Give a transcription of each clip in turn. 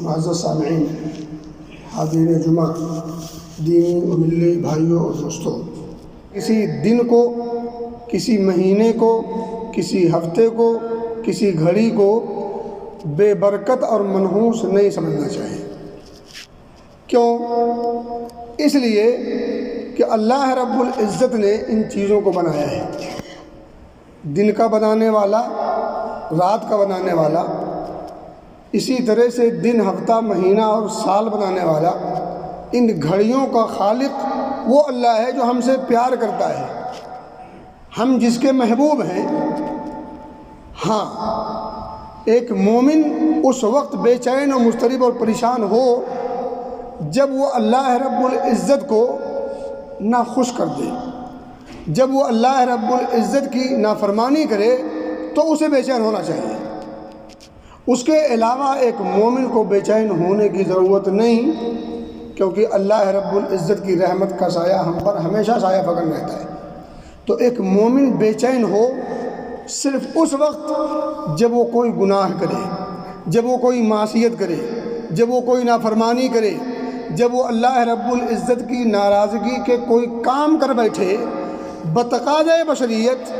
معزز سامعین، حاضرین جمعہ، دینی و ملی بھائیوں اور دوستوں، کسی دن کو، کسی مہینے کو، کسی ہفتے کو، کسی گھڑی کو بے برکت اور منحوس نہیں سمجھنا چاہیے۔ کیوں؟ اس لیے کہ اللہ رب العزت نے ان چیزوں کو بنایا ہے۔ دن کا بنانے والا، رات کا بنانے والا، اسی طرح سے دن، ہفتہ، مہینہ اور سال بنانے والا، ان گھڑیوں کا خالق وہ اللہ ہے جو ہم سے پیار کرتا ہے، ہم جس کے محبوب ہیں۔ ہاں، ایک مومن اس وقت بے چین اور مضطرب اور پریشان ہو جب وہ اللہ رب العزت کو ناخوش کر دے، جب وہ اللہ رب العزت کی نافرمانی کرے تو اسے بے چین ہونا چاہیے۔ اس کے علاوہ ایک مومن کو بے چین ہونے کی ضرورت نہیں، کیونکہ اللہ رب العزت کی رحمت کا سایہ ہم پر ہمیشہ سایہ فکن رہتا ہے۔ تو ایک مومن بے چین ہو صرف اس وقت جب وہ کوئی گناہ کرے، جب وہ کوئی معصیت کرے، جب وہ کوئی نافرمانی کرے، جب وہ اللہ رب العزت کی ناراضگی کے کوئی کام کر بیٹھے بتقاضۂ بشریت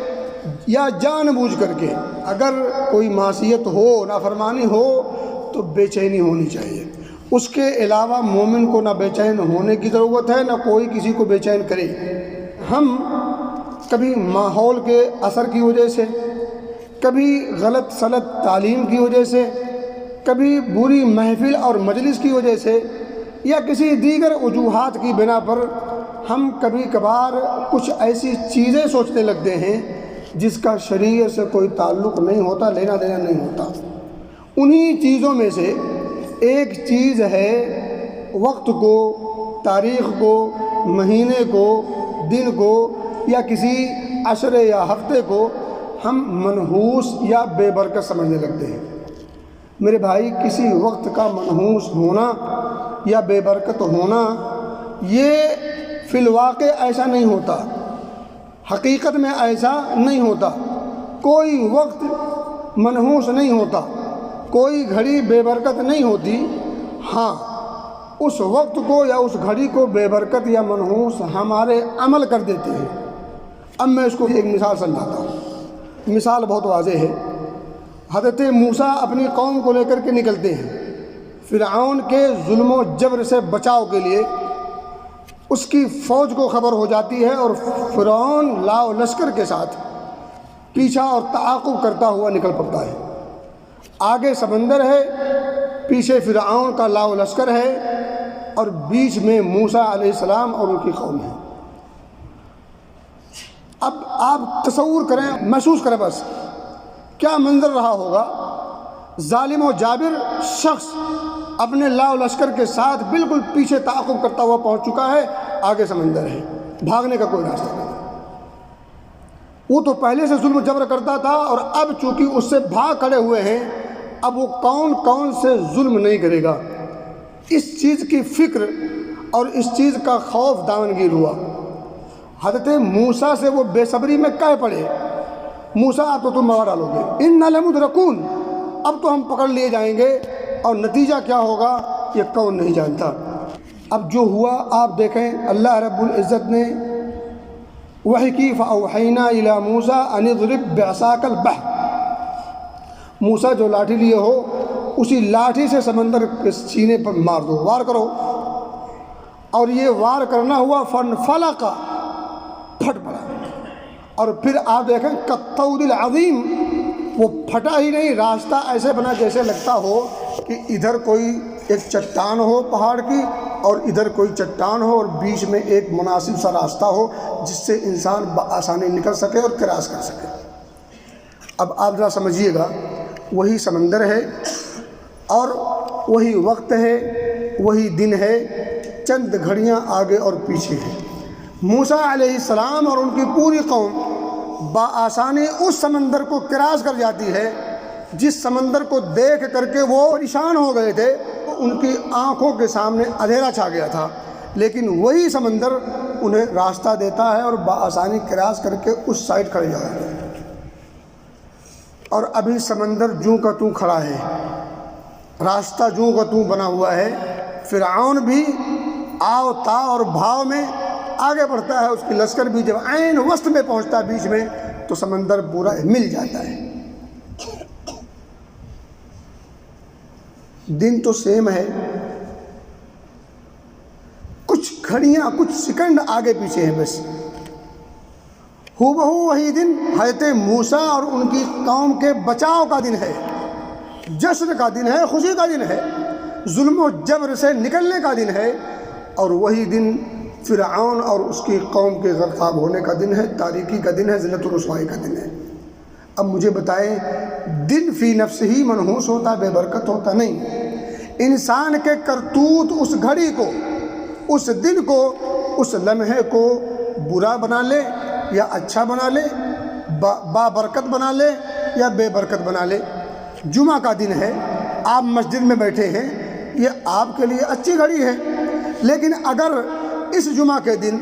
یا جان بوجھ کر کے۔ اگر کوئی معصیت ہو، نافرمانی ہو تو بے چینی ہونی چاہیے۔ اس کے علاوہ مومن کو نہ بے چین ہونے کی ضرورت ہے، نہ کوئی کسی کو بے چین کرے۔ ہم کبھی ماحول کے اثر کی وجہ سے، کبھی غلط سلط تعلیم کی وجہ سے، کبھی بری محفل اور مجلس کی وجہ سے، یا کسی دیگر وجوہات کی بنا پر ہم کبھی کبھار کچھ ایسی چیزیں سوچنے لگتے ہیں جس کا شریعت سے کوئی تعلق نہیں ہوتا، لینا دینا نہیں ہوتا۔ انہی چیزوں میں سے ایک چیز ہے وقت کو، تاریخ کو، مہینے کو، دن کو، یا کسی عشرے یا ہفتے کو ہم منحوس یا بے برکت سمجھنے لگتے ہیں۔ میرے بھائی، کسی وقت کا منحوس ہونا یا بے برکت ہونا یہ فی الواقع ایسا نہیں ہوتا، حقیقت میں ایسا نہیں ہوتا۔ کوئی وقت منحوس نہیں ہوتا، کوئی گھڑی بے برکت نہیں ہوتی۔ ہاں، اس وقت کو یا اس گھڑی کو بے برکت یا منحوس ہمارے عمل کر دیتے ہیں۔ اب میں اس کو ایک مثال سمجھاتا ہوں۔ مثال بہت واضح ہے۔ حضرت موسیٰ اپنی قوم کو لے کر کے نکلتے ہیں فرعون کے ظلم و جبر سے بچاؤ کے لیے۔ اس کی فوج کو خبر ہو جاتی ہے اور فرعون لا و لشکر کے ساتھ پیچھا اور تعاقب کرتا ہوا نکل پڑتا ہے۔ آگے سمندر ہے، پیچھے فرعون کا لا و لشکر ہے، اور بیچ میں موسیٰ علیہ السلام اور ان کی قوم ہے۔ اب آپ تصور کریں، محسوس کریں بس کیا منظر رہا ہوگا۔ ظالم و جابر شخص اپنے لا و لشکر کے ساتھ بالکل پیچھے تعاقب کرتا ہوا پہنچ چکا ہے، آگے سمندر ہے، بھاگنے کا کوئی راستہ نہیں۔ وہ تو پہلے سے ظلم و جبر کرتا تھا، اور اب چونکہ اس سے بھاگ کھڑے ہوئے ہیں، اب وہ کون سے ظلم نہیں کرے گا۔ اس چیز کی فکر اور اس چیز کا خوف دامنگیر ہوا۔ حضرت موسیٰ سے وہ بے صبری میں کہہ پڑے، موسیٰ اب تو تم مار ڈالو گے، اِنَّا لَمُدْرَکُونَ، اب تو ہم پکڑ لیے جائیں گے، اور نتیجہ کیا ہوگا یہ کون نہیں جانتا۔ اب جو ہوا آپ دیکھیں، اللہ رب العزت نے وحی کی، فَأَوْحَيْنَا إِلَىٰ مُوسَىٰ أَنِ اضْرِب بِعَصَاكَ الْبَحْرَ، موسیٰ جو لاٹھی لیے ہو اسی لاٹھی سے سمندر کے سینے پر مار دو، وار کرو۔ اور یہ وار کرنا ہوا، فَانْفَلَقَ، پھٹ پڑا۔ اور پھر آپ دیکھیں کالطود العظیم، وہ پھٹا ہی نہیں، راستہ ایسے بنا جیسے لگتا ہو کہ ادھر کوئی ایک چٹان ہو پہاڑ کی، اور ادھر کوئی چٹان ہو، اور بیچ میں ایک مناسب سا راستہ ہو جس سے انسان بآسانی نکل سکے اور کراس کر سکے۔ اب آپ ذرا سمجھیے گا، وہی سمندر ہے، اور وہی وقت ہے، وہی دن ہے، چند گھڑیاں آگے اور پیچھے ہیں۔ موسیٰ علیہ السلام اور ان کی پوری قوم بآسانی اس سمندر کو کراس کر جاتی ہے جس سمندر کو دیکھ کر کے وہ پریشان ہو گئے تھے۔ ان کی آنکھوں کے سامنے اندھیرا چھا گیا تھا، لیکن وہی سمندر انہیں راستہ دیتا ہے اور بآسانی کراس کر کے اس سائڈ کھڑے جا رہے ہیں۔ اور ابھی سمندر جوں کا توں کھڑا ہے، راستہ جوں کا توں بنا ہوا ہے۔ فرعون بھی آو تا اور بھاؤ میں آگے بڑھتا ہے، اس کی لشکر بھی جب عین وسط میں پہنچتا ہے بیچ میں تو سمندر پورا مل جاتا ہے۔ دن تو سیم ہے، کچھ گھڑیاں کچھ سیکنڈ آگے پیچھے ہیں بس۔ ہو بہو وہی دن حضرت موسیٰ اور ان کی قوم کے بچاؤ کا دن ہے، جشن کا دن ہے، خوشی کا دن ہے، ظلم و جبر سے نکلنے کا دن ہے، اور وہی دن فرعون اور اس کی قوم کے غرقاب ہونے کا دن ہے، تاریکی کا دن ہے، ذلت و رسوائی کا دن ہے۔ اب مجھے بتائیں، دن فی نفس ہی منحوس ہوتا، بے برکت ہوتا نہیں؟ انسان کے کرتوت اس گھڑی کو، اس دن کو، اس لمحے کو برا بنا لے یا اچھا بنا لے، با برکت بنا لے یا بے برکت بنا لے۔ جمعہ کا دن ہے، آپ مسجد میں بیٹھے ہیں، یہ آپ کے لیے اچھی گھڑی ہے، لیکن اگر اس جمعہ کے دن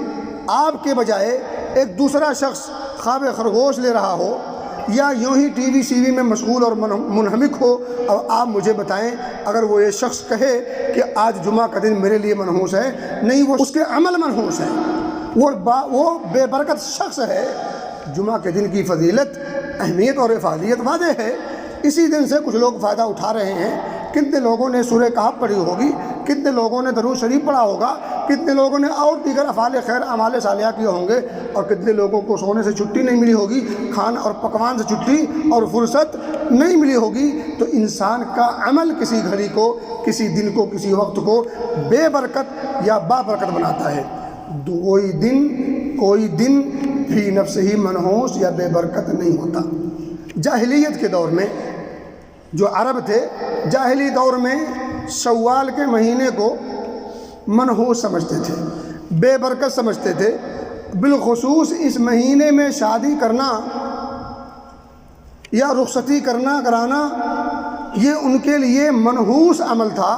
آپ کے بجائے ایک دوسرا شخص خواب خرگوش لے رہا ہو یا یوں ہی ٹی وی سی وی میں مشغول اور منہمک ہو، اب آپ مجھے بتائیں، اگر وہ یہ شخص کہے کہ آج جمعہ کا دن میرے لیے منحوس ہے، نہیں، وہ اس کے عمل منحوس ہے، وہ بے برکت شخص ہے۔ جمعہ کے دن کی فضیلت، اہمیت اور افادیت واضح ہے۔ اسی دن سے کچھ لوگ فائدہ اٹھا رہے ہیں۔ کتنے لوگوں نے سورہ کہف پڑھی ہوگی، کتنے لوگوں نے درود شریف پڑھا ہوگا، کتنے لوگوں نے اور دیگر افعال خیر اعمال صالحہ کیے ہوں گے، اور کتنے لوگوں کو سونے سے چھٹی نہیں ملی ہوگی، کھان اور پکوان سے چھٹی اور فرصت نہیں ملی ہوگی۔ تو انسان کا عمل کسی گھڑی کو، کسی دن کو، کسی وقت کو بے برکت یا با برکت بناتا ہے۔ کوئی دن فی نفس ہی منحوس یا بے برکت نہیں ہوتا۔ جاہلیت کے دور میں جو عرب تھے، جاہلی دور میں شوال کے مہینے کو منحوس سمجھتے تھے، بے برکت سمجھتے تھے۔ بالخصوص اس مہینے میں شادی کرنا یا رخصتی کرانا یہ ان کے لیے منحوس عمل تھا،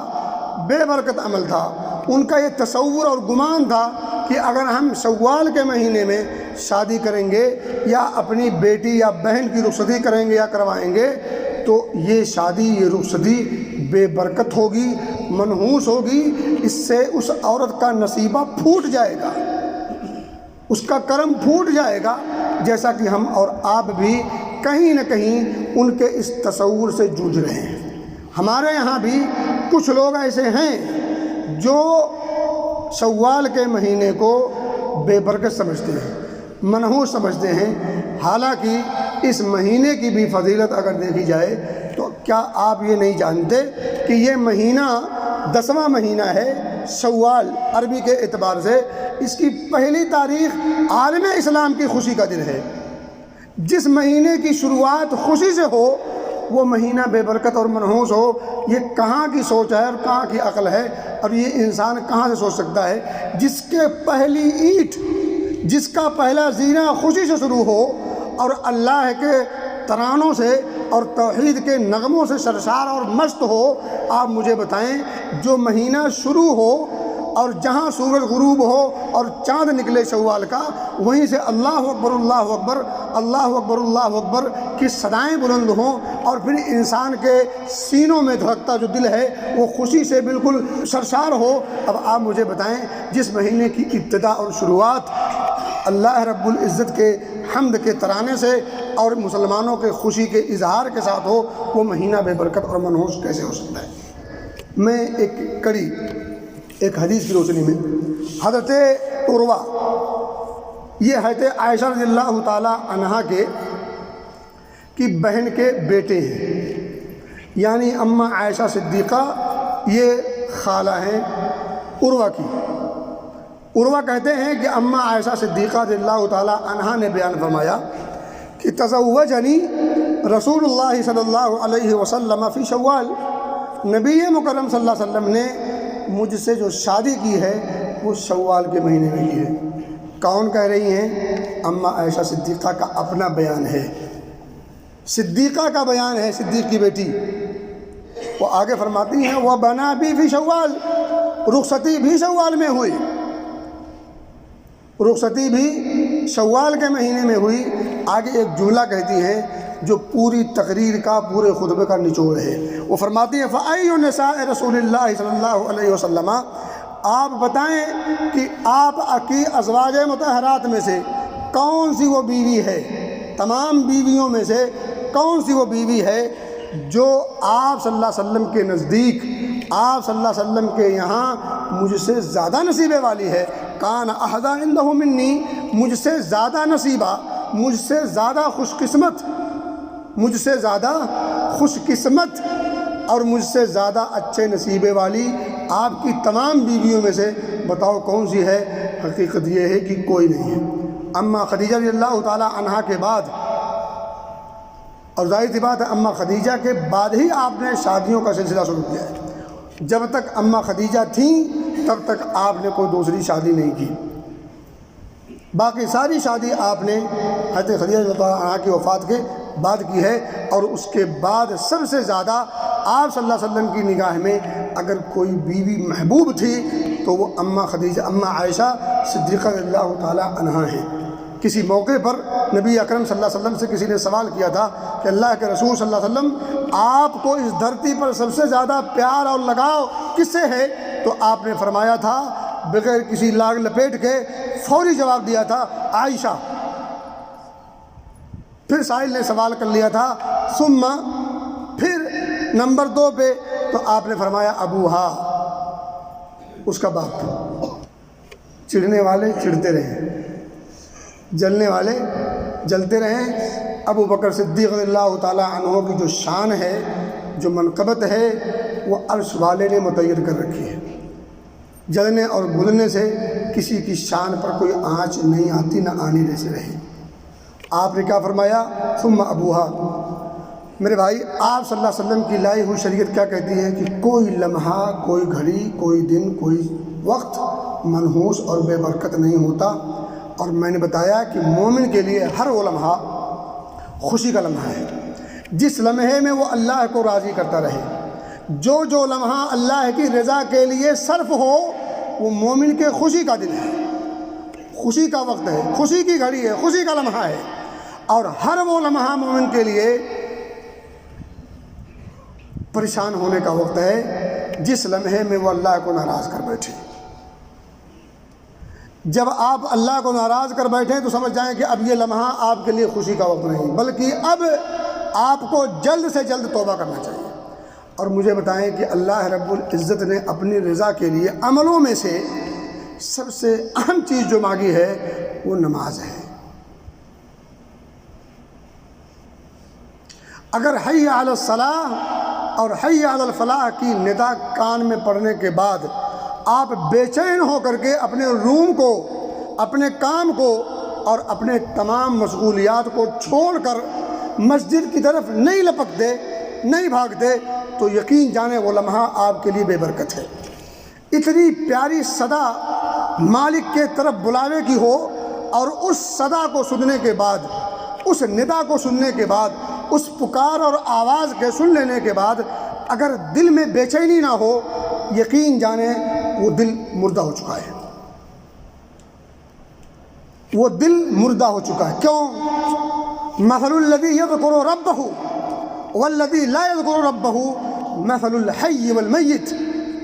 بے برکت عمل تھا۔ ان کا یہ تصور اور گمان تھا کہ اگر ہم شوال کے مہینے میں شادی کریں گے یا اپنی بیٹی یا بہن کی رخصتی کریں گے یا کروائیں گے تو یہ شادی، یہ رخصتی بے برکت ہوگی، منحوس ہوگی، اس سے اس عورت کا نصیبہ پھوٹ جائے گا، اس کا کرم پھوٹ جائے گا۔ جیسا کہ ہم اور آپ بھی کہیں نہ کہیں ان کے اس تصور سے جوجھ رہے ہیں۔ ہمارے یہاں بھی کچھ لوگ ایسے ہیں جو شوال کے مہینے کو بے برکت سمجھتے ہیں، منحوس سمجھتے ہیں، حالانکہ اس مہینے کی بھی فضیلت اگر دیکھی جائے تو کیا آپ یہ نہیں جانتے کہ یہ مہینہ 10واں مہینہ ہے شوال عربی کے اعتبار سے، اس کی پہلی تاریخ عالم اسلام کی خوشی کا دن ہے۔ جس مہینے کی شروعات خوشی سے ہو وہ مہینہ بے برکت اور منحوس ہو، یہ کہاں کی سوچ ہے اور کہاں کی عقل ہے، اور یہ انسان کہاں سے سوچ سکتا ہے؟ جس کے پہلی اینٹ، جس کا پہلا زینہ خوشی سے شروع ہو اور اللہ کے ترانوں سے اور توحید کے نغموں سے سرشار اور مست ہو، آپ مجھے بتائیں جو مہینہ شروع ہو اور جہاں سورج غروب ہو اور چاند نکلے شوال کا، وہیں سے اللہ اکبر اللہ اکبر اللہ اکبر اللہ اکبر کی صدائیں بلند ہوں، اور پھر انسان کے سینوں میں دھڑکتا جو دل ہے وہ خوشی سے بالکل سرشار ہو۔ اب آپ مجھے بتائیں جس مہینے کی ابتدا اور شروعات اللہ رب العزت کے حمد کے ترانے سے اور مسلمانوں کے خوشی کے اظہار کے ساتھ ہو، وہ مہینہ بے برکت اور منحوس کیسے ہو سکتا ہے؟ میں ایک حدیث کی روشنی میں، حضرت عروہ، یہ حضرت عائشہ رضی اللہ تعالی عنہا کی بہن کے بیٹے ہیں، یعنی اماں عائشہ صدیقہ یہ خالہ ہیں عروہ کی۔ عروہ کہتے ہیں کہ اماں عائشہ صدیقہ رضی اللہ تعالی عنہا نے بیان فرمایا کہ تزوجنی رسول اللہ صلی اللہ علیہ وسلم فی شوال، نبی مکرم صلی اللہ علیہ وسلم نے مجھ سے جو شادی کی ہے وہ شوال کے مہینے میں کی ہے۔ کون کہہ رہی ہیں؟ اماں عائشہ صدیقہ کا اپنا بیان ہے، صدیقہ کا بیان ہے، صدیق کی بیٹی۔ وہ آگے فرماتی ہیں وہ بنا بھی فی شوال، رخصتی بھی شوال میں ہوئی، رخصتی بھی شوال کے مہینے میں ہوئی۔ آگے ایک جملہ کہتی ہیں جو پوری تقریر کا، پورے خطبے کا نچوڑ ہے۔ وہ فرماتی ہیں فَأَيُّ نِسَاءِ رسول اللہ صلی اللہ علیہ وسلم، آپ بتائیں کہ آپ کی ازواج مطہرات میں سے کون سی وہ بیوی ہے، تمام بیویوں میں سے کون سی وہ بیوی ہے جو آپ صلی اللہ علیہ وسلم کے نزدیک، آپ صلی اللہ علیہ وسلم کے یہاں مجھ سے زیادہ نصیبے والی ہے؟ کان احدا عنہ منی، مجھ سے زیادہ نصیبہ، مجھ سے زیادہ خوش قسمت، مجھ سے زیادہ خوش قسمت اور مجھ سے زیادہ اچھے نصیبے والی آپ کی تمام بیویوں میں سے بتاؤ کون سی ہے؟ حقیقت یہ ہے کہ کوئی نہیں ہے۔ اما خدیجہ رضی اللہ تعالیٰ عنہا کے بعد، اور ظاہر سی بات ہے اما خدیجہ کے بعد ہی آپ نے شادیوں کا سلسلہ شروع کیا ہے۔ جب تک اما خدیجہ تھیں تب تک آپ نے کوئی دوسری شادی نہیں کی، باقی ساری شادی آپ نے حضرت خدیجہ رضی اللہ عنہا کی وفات کے بعد کی ہے۔ اور اس کے بعد سب سے زیادہ آپ صلی اللہ علیہ وسلم کی نگاہ میں اگر کوئی بیوی محبوب تھی تو وہ اما خدیجہ، اما عائشہ صدیقہ رضی اللہ تعالیٰ عنہا ہیں۔ کسی موقع پر نبی اکرم صلی اللہ علیہ وسلم سے کسی نے سوال کیا تھا کہ اللہ کے رسول صلی اللہ علیہ وسلم آپ کو اس دھرتی پر سب سے زیادہ پیار اور لگاؤ کس سے ہے؟ تو آپ نے فرمایا تھا بغیر کسی لاگ لپیٹ کے فوری جواب دیا تھا عائشہ۔ پھر سائل نے سوال کر لیا تھا ثم، پھر نمبر 2 پہ تو آپ نے فرمایا ابوہا، اس کا باپ۔ چڑھنے والے چڑھتے رہیں، جلنے والے جلتے رہیں۔ ابو بکر صدیق رضی اللہ تعالیٰ عنہ کی جو شان ہے، جو منقبت ہے، وہ عرش والے نے متعین کر رکھی ہے۔ جلنے اور بھولنے سے کسی کی شان پر کوئی آنچ نہیں آتی، نہ آنے جیسے رہے۔ آپ نے کیا فرمایا؟ ثم ابوہا۔ میرے بھائی، آپ صلی اللہ علیہ وسلم کی لائی ہوئی شریعت کیا کہتی ہے کہ کوئی لمحہ، کوئی گھڑی، کوئی دن، کوئی وقت منحوس اور بے برکت نہیں ہوتا۔ اور میں نے بتایا کہ مومن کے لیے ہر وہ لمحہ خوشی کا لمحہ ہے جس لمحے میں وہ اللہ کو راضی کرتا رہے۔ جو لمحہ اللہ کی رضا کے لیے صرف ہو وہ مومن کے خوشی کا دن ہے، خوشی کا وقت ہے، خوشی کی گھڑی ہے، خوشی کا لمحہ ہے۔ اور ہر وہ لمحہ مومن کے لیے پریشان ہونے کا وقت ہے جس لمحے میں وہ اللہ کو ناراض کر بیٹھے۔ جب آپ اللہ کو ناراض کر بیٹھیں تو سمجھ جائیں کہ اب یہ لمحہ آپ کے لیے خوشی کا وقت نہیں، بلکہ اب آپ کو جلد سے جلد توبہ کرنا چاہیے۔ اور مجھے بتائیں کہ اللہ رب العزت نے اپنی رضا کے لیے عملوں میں سے سب سے اہم چیز جو مانگی ہے وہ نماز ہے۔ اگر حی علی الصلاۃ اور حی علی الفلاح کی ندا کان میں پڑھنے کے بعد آپ بے چین ہو کر کے اپنے روم کو، اپنے کام کو اور اپنے تمام مشغولیات کو چھوڑ کر مسجد کی طرف نہیں لپکتے، نہیں بھاگتے، تو یقین جانے وہ لمحہ آپ کے لیے بے برکت ہے۔ اتنی پیاری صدا مالک کے طرف بلاوے کی ہو اور اس صدا کو سننے کے بعد، اس ندا کو سننے کے بعد، اس پکار اور آواز کے سن لینے کے بعد اگر دل میں بے چینی نہ ہو، یقین جانے وہ دل مردہ ہو چکا ہے، وہ دل مردہ ہو چکا ہے۔ کیوں؟ مثل الذی یذکر ربہ والذی لا یذکر ربہ مثل الحی والمیت۔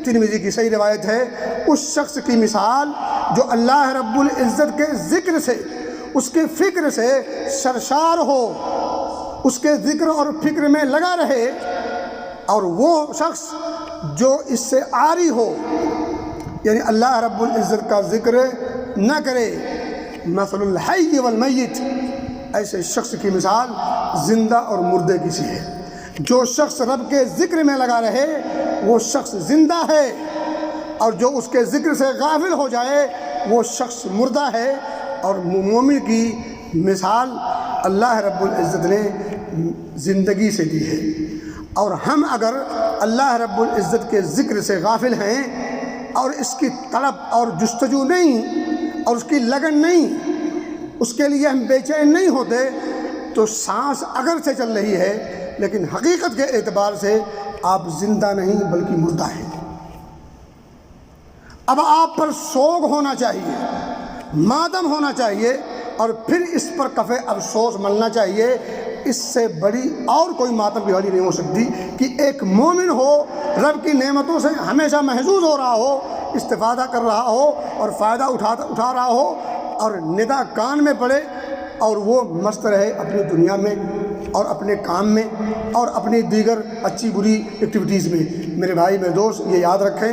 ترمذی کی صحیح روایت ہے، اس شخص کی مثال جو اللہ رب العزت کے ذکر سے، اس کے فکر سے سرشار ہو، اس کے ذکر اور فکر میں لگا رہے، اور وہ شخص جو اس سے عاری ہو، یعنی اللہ رب العزت کا ذکر نہ کرے۔ مثل الحی والمیت، ایسے شخص کی مثال زندہ اور مردے کی سی ہے۔ جو شخص رب کے ذکر میں لگا رہے وہ شخص زندہ ہے، اور جو اس کے ذکر سے غافل ہو جائے وہ شخص مردہ ہے۔ اور مومن کی مثال اللہ رب العزت نے زندگی سے دی ہے۔ اور ہم اگر اللہ رب العزت کے ذکر سے غافل ہیں اور اس کی طلب اور جستجو نہیں اور اس کی لگن نہیں، اس کے لیے ہم بے چین نہیں ہوتے، تو سانس اگر سے چل رہی ہے لیکن حقیقت کے اعتبار سے آپ زندہ نہیں بلکہ مردہ ہیں۔ اب آپ پر سوگ ہونا چاہیے، ماتم ہونا چاہیے، اور پھر اس پر کف افسوس ملنا چاہیے اس سے بڑی اور کوئی ماتم کی گھڑی نہیں ہو سکتی کہ ایک مومن ہو، رب کی نعمتوں سے ہمیشہ محظوظ ہو رہا ہو، استفادہ کر رہا ہو اور فائدہ اٹھا رہا ہو، اور ندا کان میں پڑے اور وہ مست رہے اپنی دنیا میں اور اپنے کام میں اور اپنی دیگر اچھی بری ایکٹیویٹیز میں۔ میرے بھائی میرے دوست، یہ یاد رکھیں،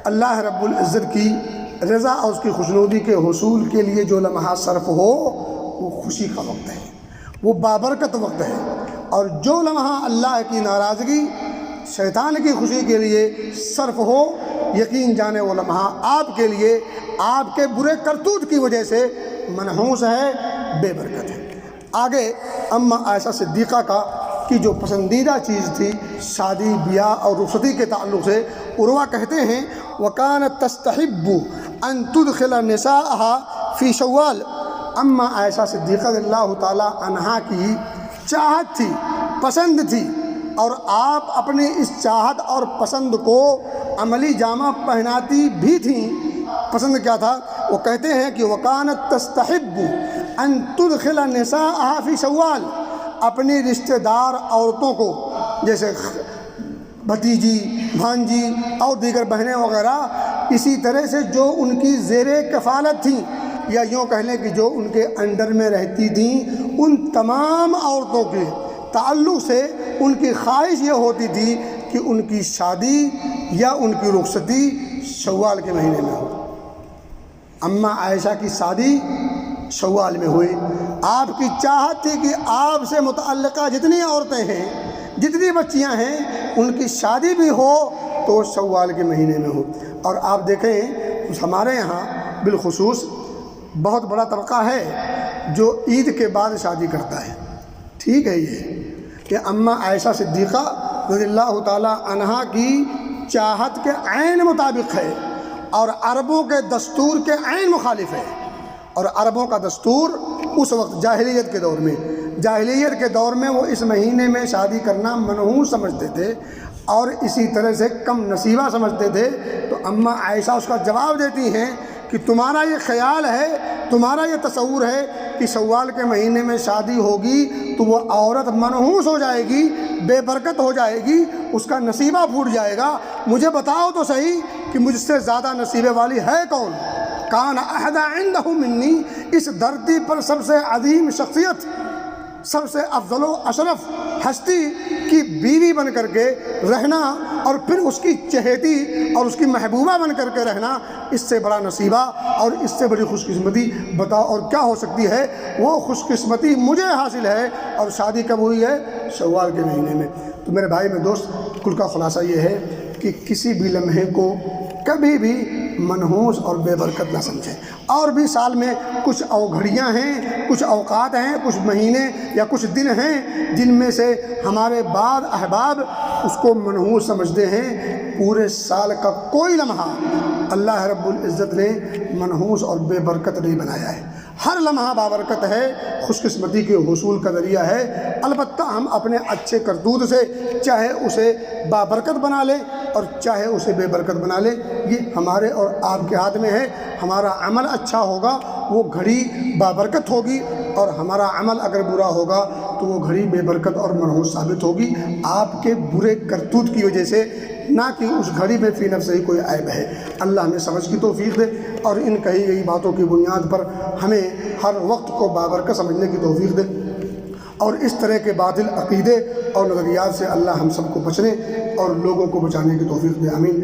اللہ رب العزت کی رضا اور اس کی خوشنودی کے حصول کے لیے جو لمحہ صرف ہو وہ خوشی کا وقت ہے، وہ بابرکت وقت ہے، اور جو لمحہ اللہ کی ناراضگی، شیطان کی خوشی کے لیے صرف ہو، یقین جانے وہ لمحہ آپ کے لیے آپ کے برے کرتوت کی وجہ سے منحوس ہے، بے برکت ہے۔ آگے اماں عائشہ صدیقہ کی جو پسندیدہ چیز تھی شادی بیاہ اور رخصتی کے تعلق سے، عروہ کہتے ہیں وَكَانَتْ تَسْتَحِبُّ أَن تُدْخِلَ نِسَاءَهَا فِي شَوَّالٍ۔ اماں عائشہ صدیقہ رضی اللہ تعالی عنہا کی چاہت تھی، پسند تھی، اور آپ اپنی اس چاہت اور پسند کو عملی جامہ پہناتی بھی تھیں۔ پسند کیا تھا؟ وہ کہتے ہیں کہ وَكَانَتْ تَسْتَحِبُّ أَن تُدْخِلَ نِسَاءَهَا فِي شَوَّالٍ، اپنی رشتہ دار عورتوں کو، جیسے بھتیجی، بھانجی اور دیگر بہنیں وغیرہ، اسی طرح سے جو ان کی زیر کفالت تھیں، یا یوں کہہ لیں کہ جو ان کے انڈر میں رہتی تھیں، ان تمام عورتوں کے تعلق سے ان کی خواہش یہ ہوتی تھی کہ ان کی شادی یا ان کی رخصتی شوال کے مہینے میں ہو۔ اماں عائشہ کی شادی شوال میں ہوئی۔ آپ کی چاہت تھی کہ آپ سے متعلقہ جتنی عورتیں ہیں، جتنی بچیاں ہیں، ان کی شادی بھی ہو تو شوال کے مہینے میں ہو۔ اور آپ دیکھیں ہمارے یہاں بالخصوص بہت بڑا طبقہ ہے جو عید کے بعد شادی کرتا ہے۔ ٹھیک ہے، یہ کہ اماں عائشہ صدیقہ رضی اللہ تعالی عنہا کی چاہت کے عین مطابق ہے، اور عربوں کے دستور کے عین مخالف ہے۔ اور عربوں کا دستور اس وقت جاہلیت کے دور میں وہ اس مہینے میں شادی کرنا منحوس سمجھتے تھے اور اسی طرح سے کم نصیبہ سمجھتے تھے۔ تو اماں عائشہ اس کا جواب دیتی ہیں کہ تمہارا یہ خیال ہے، تمہارا یہ تصور ہے کہ شوال کے مہینے میں شادی ہوگی تو وہ عورت منحوس ہو جائے گی، بے برکت ہو جائے گی، اس کا نصیبہ پھوٹ جائے گا۔ مجھے بتاؤ تو صحیح کہ مجھ سے زیادہ نصیبے والی ہے کون؟ کان احد عندہ منی، اس دھرتی پر سب سے عظیم شخصیت، سب سے افضل و اشرف ہستی کی بیوی بن کر کے رہنا اور پھر اس کی چہیتی اور اس کی محبوبہ بن کر کے رہنا، اس سے بڑا نصیبہ اور اس سے بڑی خوش قسمتی بتاؤ اور کیا ہو سکتی ہے؟ وہ خوش قسمتی مجھے حاصل ہے، اور شادی کب ہوئی ہے؟ شوال کے مہینے میں۔ تو میرے بھائی میرے دوست، کل کا خلاصہ یہ ہے کہ کسی بھی لمحے کو کبھی بھی منحوس اور بے برکت نہ سمجھیں۔ اور بھی سال میں کچھ گھڑیاں ہیں، کچھ اوقات ہیں، کچھ مہینے یا کچھ دن ہیں جن میں سے ہمارے بعض احباب اس کو منحوس سمجھتے ہیں۔ پورے سال کا کوئی لمحہ اللہ رب العزت نے منحوس اور بے برکت نہیں بنایا ہے۔ ہر لمحہ بابرکت ہے، خوش قسمتی کے حصول کا ذریعہ ہے۔ البتہ ہم اپنے اچھے کرتوت سے چاہے اسے بابرکت بنا لیں اور چاہے اسے بے برکت بنا لیں، یہ ہمارے اور آپ کے ہاتھ میں ہے۔ ہمارا عمل اچھا ہوگا وہ گھڑی بابرکت ہوگی، اور ہمارا عمل اگر برا ہوگا تو وہ گھڑی بے برکت اور منحوس ثابت ہوگی، آپ کے برے کرتوت کی وجہ سے، نہ کہ اس گھڑی میں فی نفس ہی کوئی عیب ہے۔ اللہ ہمیں سمجھ کی توفیق دے، اور ان کہی گئی باتوں کی بنیاد پر ہمیں ہر وقت کو بابرکت سمجھنے کی توفیق دے، اور اس طرح کے باطل عقیدے اور نظریات سے اللہ ہم سب کو بچنے اور لوگوں کو بچانے کی توفیق دے۔ آمین۔